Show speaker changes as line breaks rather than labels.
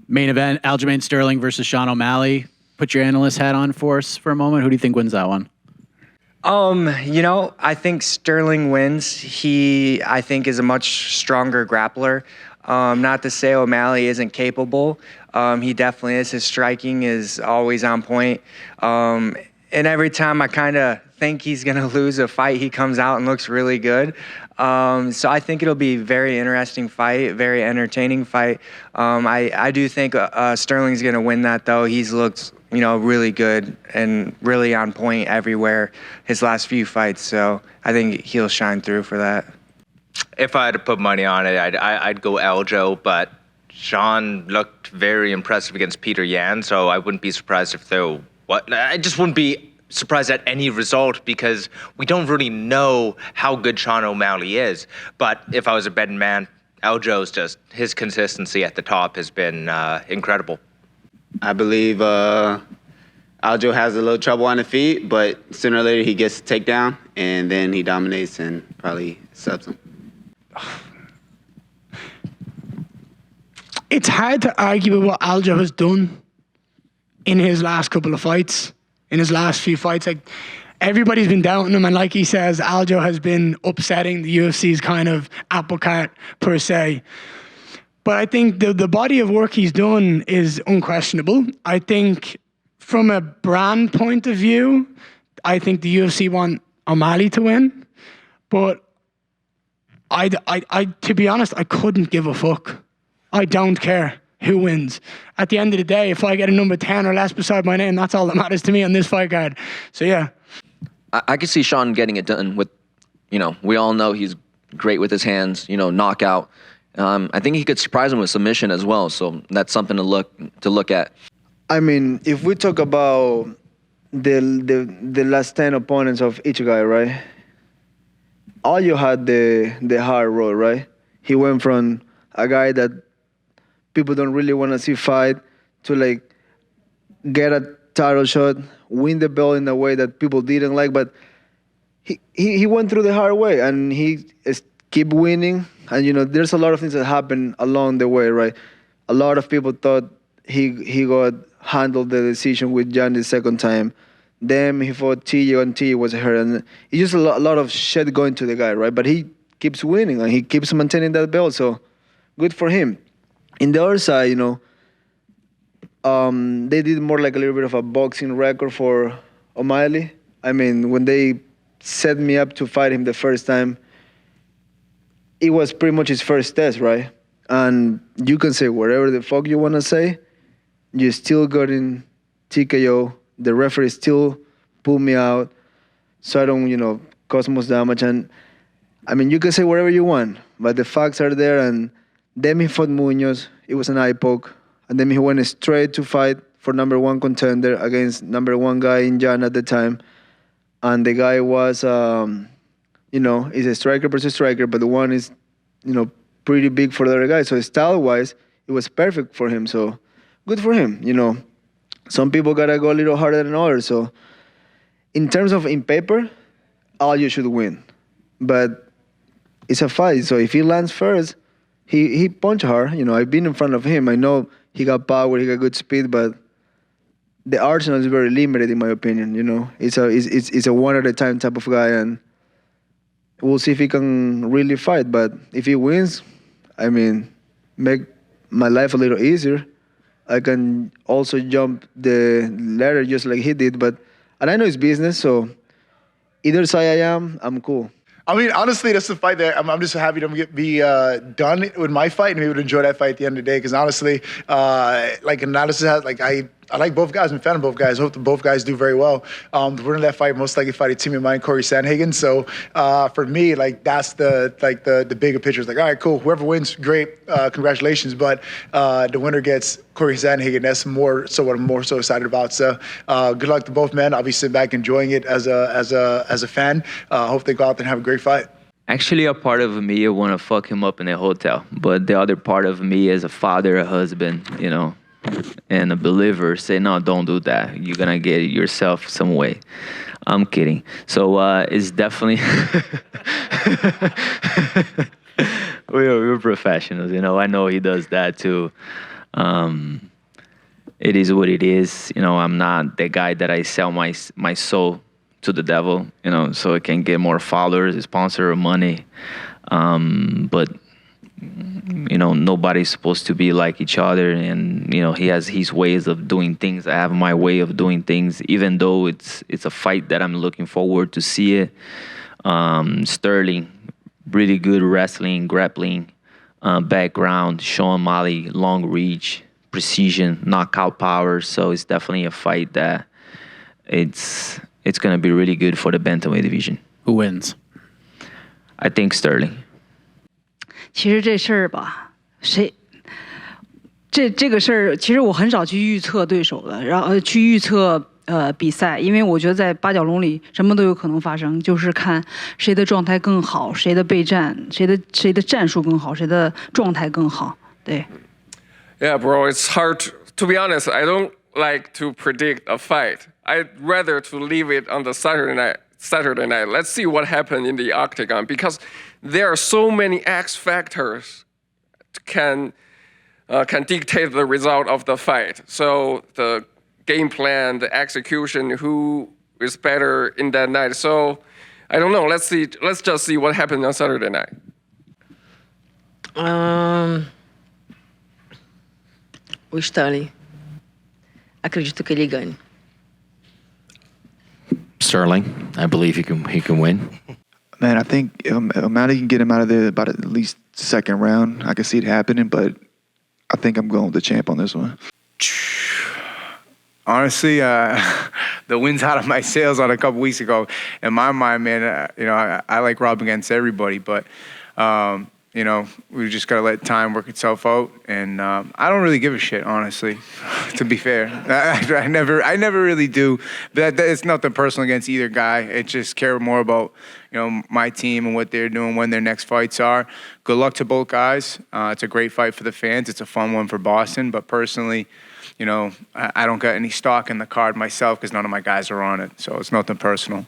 Main event, Aljamain Sterling versus Sean O'Malley. Put your analyst hat on for us for a moment. Who do you think wins that one?
I think Sterling wins. He, I think, is a much stronger grappler. Not to say O'Malley isn't capable. He definitely is. His striking is always on point. And every time I kind of think he's going to lose a fight, he comes out and looks really good. So I think it'll be a very interesting fight, very entertaining fight. I do think Sterling's going to win that, though. He's looked, really good and really on point everywhere his last few fights. So I think he'll shine through for that.
If I had to put money on it, I'd go Aljo, but Sean looked very impressive against Peter Yan, so I wouldn't be surprised if I just wouldn't be surprised at any result because we don't really know how good Sean O'Malley is. But if I was a betting man, Aljo's just, his consistency at the top has been incredible.
I believe Aljo has a little trouble on the feet, but sooner or later he gets a takedown, and then he dominates and probably subs him.
It's hard to argue with what Aljo has done in his last couple of fights, in his last few fights. Like, everybody's been doubting him, and like he says, Aljo has been upsetting the UFC's kind of apple cart per se. But I think the body of work he's done is unquestionable. I think from a brand point of view, I think the UFC want O'Malley to win. But I to be honest, I couldn't give a fuck. I don't care who wins. At the end of the day, if I get a number 10 or less beside my name, that's all that matters to me on this fight card. So yeah.
I could see Sean getting it done with, we all know he's great with his hands, knockout. I think he could surprise him with submission as well. So that's something to look at.
I mean, if we talk about the last 10 opponents of each guy, right? Aljo had the hard road, right? He went from a guy that people don't really want to see fight to get a title shot, win the belt in a way that people didn't like, but he went through the hard way and he keep winning. And there's a lot of things that happen along the way, right? A lot of people thought he got handled the decision with Jan the second time. Then he fought TJ and TJ was hurt, and it's just a lot of shit going to the guy, right? But he keeps winning and he keeps maintaining that belt, so good for him. In the other side, they did more like a little bit of a boxing record for O'Malley. I mean, when they set me up to fight him the first time, it was pretty much his first test, right? And you can say whatever the fuck you want to say, you still got in TKO. The referee still pulled me out, so I don't, cause much damage. And I mean, you can say whatever you want, but the facts are there. And then he fought Munoz. It was an eye poke. And then he went straight to fight for number one contender against number one guy in Jan at the time. And the guy was, is a striker versus striker, but the one is, pretty big for the other guy. So style-wise, it was perfect for him. So good for him, Some people got to go a little harder than others. So in terms of in paper, Aljo should win. But it's a fight. So if he lands first, he punch hard. I've been in front of him. I know he got power, he got good speed, but the arsenal is very limited in my opinion. It's a one at a time type of guy, and we'll see if he can really fight. But if he wins, I mean, make my life a little easier. I can also jump the ladder just like he did, and I know it's business, so either side I'm cool.
I mean, honestly, that's the fight that I'm just happy to be done with my fight and be able to enjoy that fight at the end of the day. Because honestly, analysis has, I like both guys. I'm a fan of both guys. I hope that both guys do very well. The winner of that fight most likely fight a teammate of mine, Corey Sandhagen. So for me, that's the bigger picture. It's all right, cool. Whoever wins, great. Congratulations. But the winner gets Corey Sandhagen. That's more so what I'm more so excited about. So good luck to both men. I'll be sitting back enjoying it as a fan. Hope they go out there and have a great fight.
Actually, a part of me want to fuck him up in a hotel, but the other part of me as a father, a husband, and a believer say, no, don't do that. You're going to get yourself some way. I'm kidding. So it's definitely... we're professionals, I know he does that too. It is what it is. You know, I'm not the guy that I sell my soul to the devil, you know, so I can get more followers, sponsor, or money. But you know, nobody's supposed to be like each other, and you know, he has his ways of doing things. I have my way of doing things, even though it's a fight that I'm looking forward to see it. Sterling, really good wrestling, grappling background. Sean O'Malley, long reach, precision, knockout power. So it's definitely a fight that it's gonna be really good for the bantamweight division.
Who wins?
I think Sterling.
其实这事儿吧，这个事儿，其实我很少去预测对手的，然后去预测比赛，因为我觉得在八角笼里什么都有可能发生，就是看谁的状态更好，谁的备战，谁的战术更好，谁的状态更好。对。
Yeah, bro, it's hard. To be honest, I don't like to predict a fight. I'd rather to leave it on the Saturday night. Let's see what happened in the octagon, because there are so many X factors can dictate the result of the fight. So the game plan, the execution, who is better in that night. So I don't know. Let's see. Let's just see what happened on Saturday night.
O Sterling. Acredito que ele ganhe.
Sterling. I believe he can win.
Man, I think if O'Malley can get him out of there about at least second round, I can see it happening, but I think I'm going with the champ on this one.
Honestly, the wind's out of my sails on a couple weeks ago. In my mind, man, you know, I like Rob against everybody, but you know, we just gotta let time work itself out. And I don't really give a shit, honestly. To be fair, I never really do. But it's nothing personal against either guy. It just care more about, you know, my team and what they're doing, when their next fights are. Good luck to both guys. It's a great fight for the fans. It's a fun one for Boston. But personally, you know, I don't got any stock in the card myself because none of my guys are on it. So it's nothing personal.